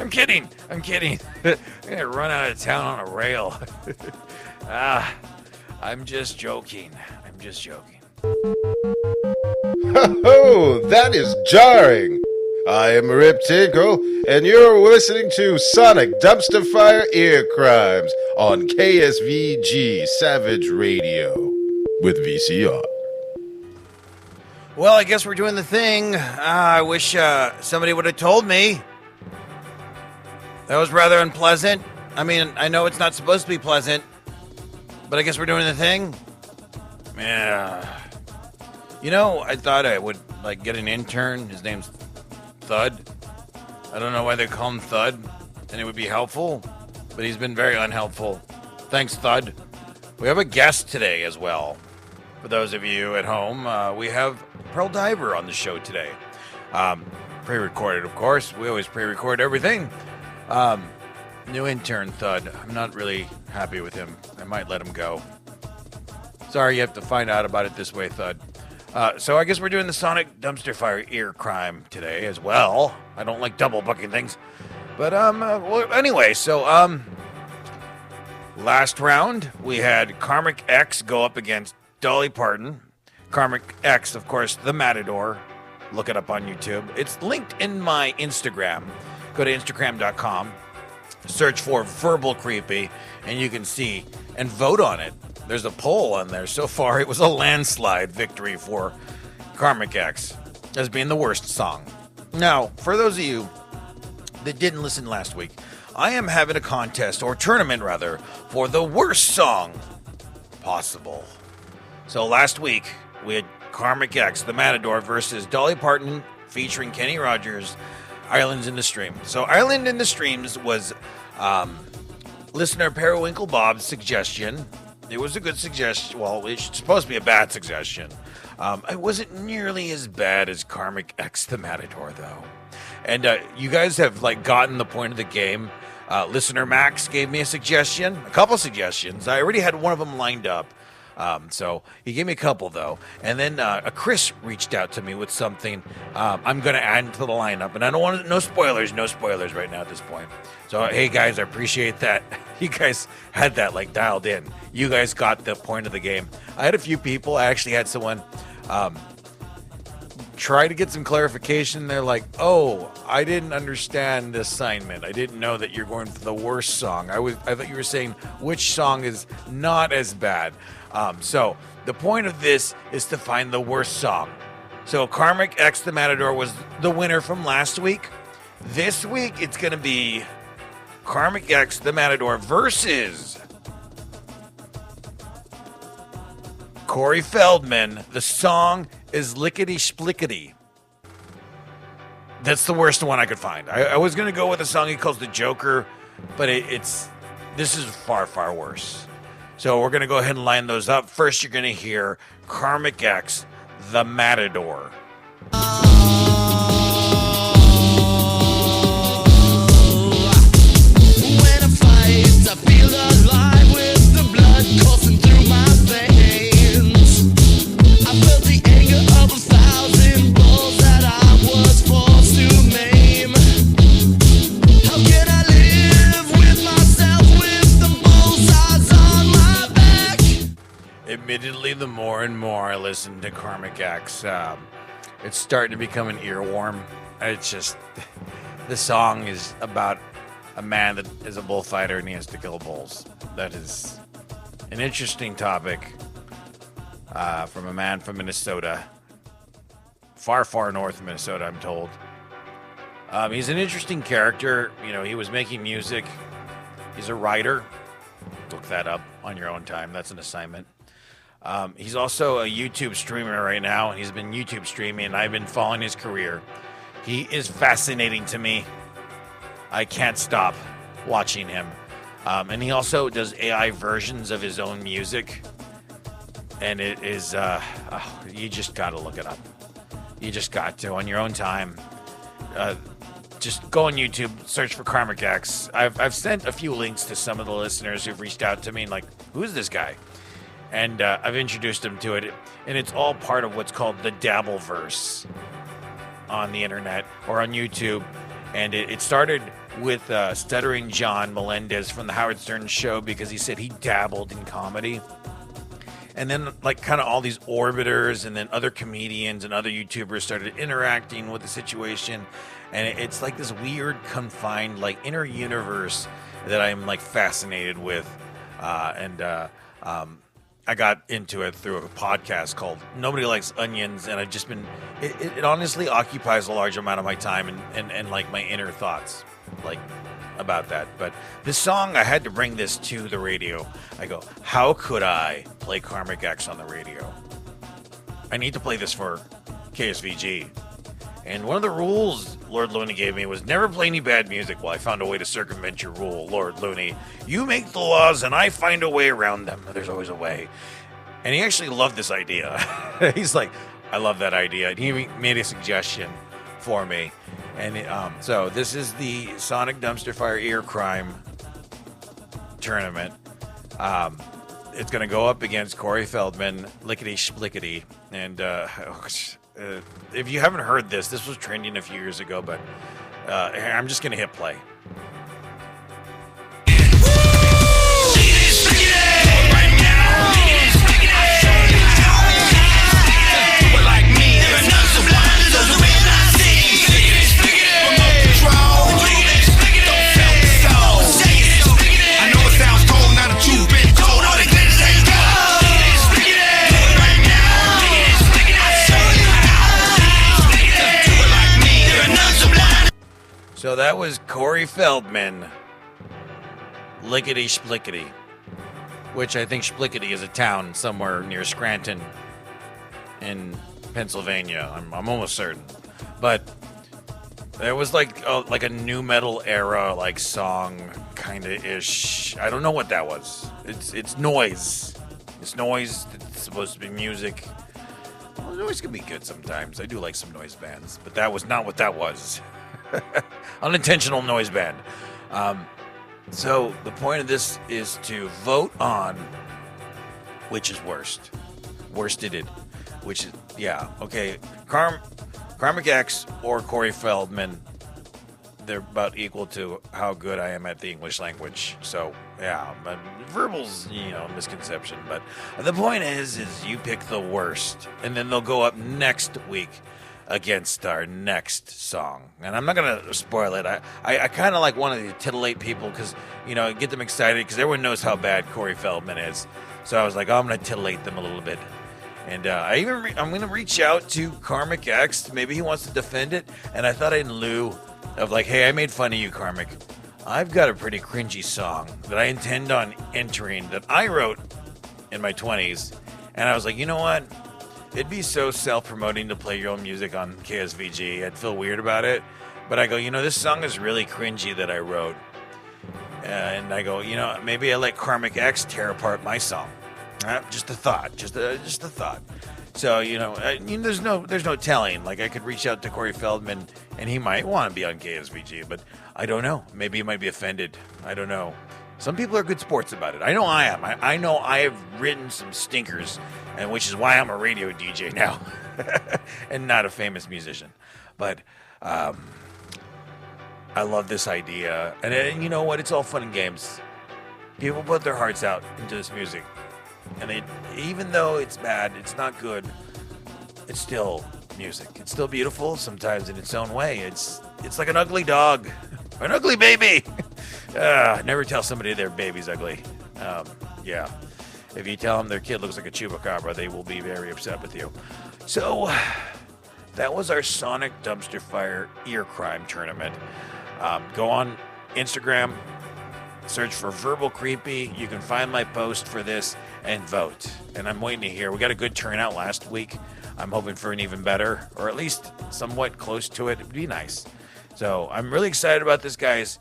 I'm kidding. I'm gonna run out of town on a rail. I'm just joking. Oh, that is jarring. I am Rip Tinkle, and you're listening to Sonic Dumpster Fire Ear Crimes on KSVG Savage Radio with VCR. Well, I guess we're doing the thing. I wish somebody would have told me. That was rather unpleasant. I mean, I know it's not supposed to be pleasant, but I guess we're doing the thing. Yeah. You know, I thought I would get an intern. His name's Thud. I don't know why they call him Thud, and it would be helpful, but he's been very unhelpful. Thanks, Thud. We have a guest today as well. For those of you at home, we have Pearl Diver on the show today. Pre-recorded, of course. We always pre-record everything. New intern, Thud. I'm not really happy with him. I might let him go. Sorry, you have to find out about it this way, Thud. So I guess we're doing the Sonic Dumpster Fire Ear Crime today as well. I don't like double booking things. But, well, anyway, so, last round, we had KarmicX go up against Dolly Parton. KarmicX, of course, the Matador. Look it up on YouTube. It's linked in my Instagram. Go to Instagram.com, search for Verbal Creepy, and you can see and vote on it. There's a poll on there. So far, it was a landslide victory for KarmicX as being the worst song. Now, for those of you that didn't listen last week, I am having a contest, or tournament rather, for the worst song possible. So last week, we had KarmicX, the Matador, versus Dolly Parton featuring Kenny Rogers, Islands in the Stream. So Island in the Streams was listener Periwinkle Bob's suggestion. It was a good suggestion. Well, it's supposed to be a bad suggestion. It wasn't nearly as bad as KarmicX, the Matador, though. And you guys have gotten the point of the game. Listener Max gave me a suggestion, a couple suggestions. I already had one of them lined up. So he gave me a couple, though. And then Chris reached out to me with something I'm going to add to the lineup. And I don't want no spoilers right now at this point. So, hey, guys, I appreciate that. You guys had that, dialed in. You guys got the point of the game. I had a few people. I actually had someone try to get some clarification. They're like, oh, I didn't understand the assignment. I didn't know that you're going for the worst song. I thought you were saying which song is not as bad. So the point of this is to find the worst song. So KarmicX the Matador was the winner from last week. This week it's going to be KarmicX the Matador versus Corey Feldman. The song is Lickety Splickety. That's the worst one I could find. I was going to go with a song he calls The Joker, but this is far, far worse. So we're going to go ahead and line those up. First, you're going to hear KarmicX, the Matador. When I fight, I feel alive with the blood coursing through my veins. I felt the anger of 1,000 bulls that I was forced to maim. How can I live with myself with the bullseyes on my back? Admittedly, the more and more I listen to KarmicX, it's starting to become an earworm. It's just, the song is about a man that is a bullfighter and he has to kill bulls. That is an interesting topic from a man from Minnesota. Far, far north of Minnesota, I'm told. He's an interesting character. You know, he was making music. He's a writer. Look that up on your own time. That's an assignment. He's also a YouTube streamer right now. He's been YouTube streaming, and I've been following his career. He is fascinating to me. I can't stop watching him. And he also does AI versions of his own music. And it is, you just got to look it up. You just got to on your own time. Just go on YouTube, search for KarmicX. I've sent a few links to some of the listeners who've reached out to me, like, who's this guy? And I've introduced him to it. And it's all part of what's called the Dabbleverse on the internet or on YouTube. And it started with Stuttering John Melendez from the Howard Stern Show because he said he dabbled in comedy. And then, like, kind of all these orbiters and then other comedians and other YouTubers started interacting with the situation. And it's like this weird, confined, like, inner universe that I'm, like, fascinated with. I got into it through a podcast called Nobody Likes Onions. And I've just been, it honestly occupies a large amount of my time and like, my inner thoughts, like, about that. But this song, I had to bring this to the radio. I go, how could I play KarmicX on the radio? I need to play this for KSVG. And one of the rules Lord Looney gave me was never play any bad music. Well, I found a way to circumvent your rule, Lord Looney. You make the laws and I find a way around them. There's always a way. And he actually loved this idea. He's like, I love that idea. And he made a suggestion for me. And so this is the Sonic Dumpster Fire Ear Crime tournament. It's going to go up against Corey Feldman, Lickety Splickety. And if you haven't heard this was trending a few years ago, but I'm just going to hit play. So that was Corey Feldman, Lickety Splickety, which I think Splickety is a town somewhere near Scranton in Pennsylvania. I'm almost certain. But there was like a new metal era like song kind of ish. I don't know what that was. It's noise. It's noise. It's supposed to be music. Well, noise can be good sometimes. I do like some noise bands, but that was not what that was. Unintentional noise band. So the point of this is to vote on which is worst. Worsted. Which is, yeah, okay. KarmicX or Corey Feldman, they're about equal to how good I am at the English language. So, yeah, verbal's, misconception. But the point is you pick the worst. And then they'll go up next week against our next song. And I'm not going to spoil it. I kind of like want to titillate people because, get them excited because everyone knows how bad Corey Feldman is. So I was like, I'm going to titillate them a little bit. And I'm going to reach out to KarmicX. Maybe he wants to defend it. And I thought in lieu of like, hey, I made fun of you, Karmic. I've got a pretty cringy song that I intend on entering that I wrote in my 20s. And I was like, you know what? It'd be so self-promoting to play your own music on KSVG. I'd feel weird about it. But I go, this song is really cringy that I wrote. And I go, maybe I let KarmicX tear apart my song. Just a thought. Just a thought. So, there's no telling. Like, I could reach out to Corey Feldman, and he might want to be on KSVG, but I don't know. Maybe he might be offended. I don't know. Some people are good sports about it. I know I am. I know I have written some stinkers, and which is why I'm a radio DJ now and not a famous musician. But I love this idea. And you know what? It's all fun and games. People put their hearts out into this music. And even though it's bad, it's not good, it's still music. It's still beautiful, sometimes in its own way. It's like an ugly dog, an ugly baby. Never tell somebody their baby's ugly. Yeah. If you tell them their kid looks like a chupacabra, they will be very upset with you. So, that was our Sonic Dumpster Fire Ear Crime Tournament. Go on Instagram, search for Verbal Creepy. You can find my post for this and vote. And I'm waiting to hear. We got a good turnout last week. I'm hoping for an even better, or at least somewhat close to it. It'd be nice. So I'm really excited about this, guys.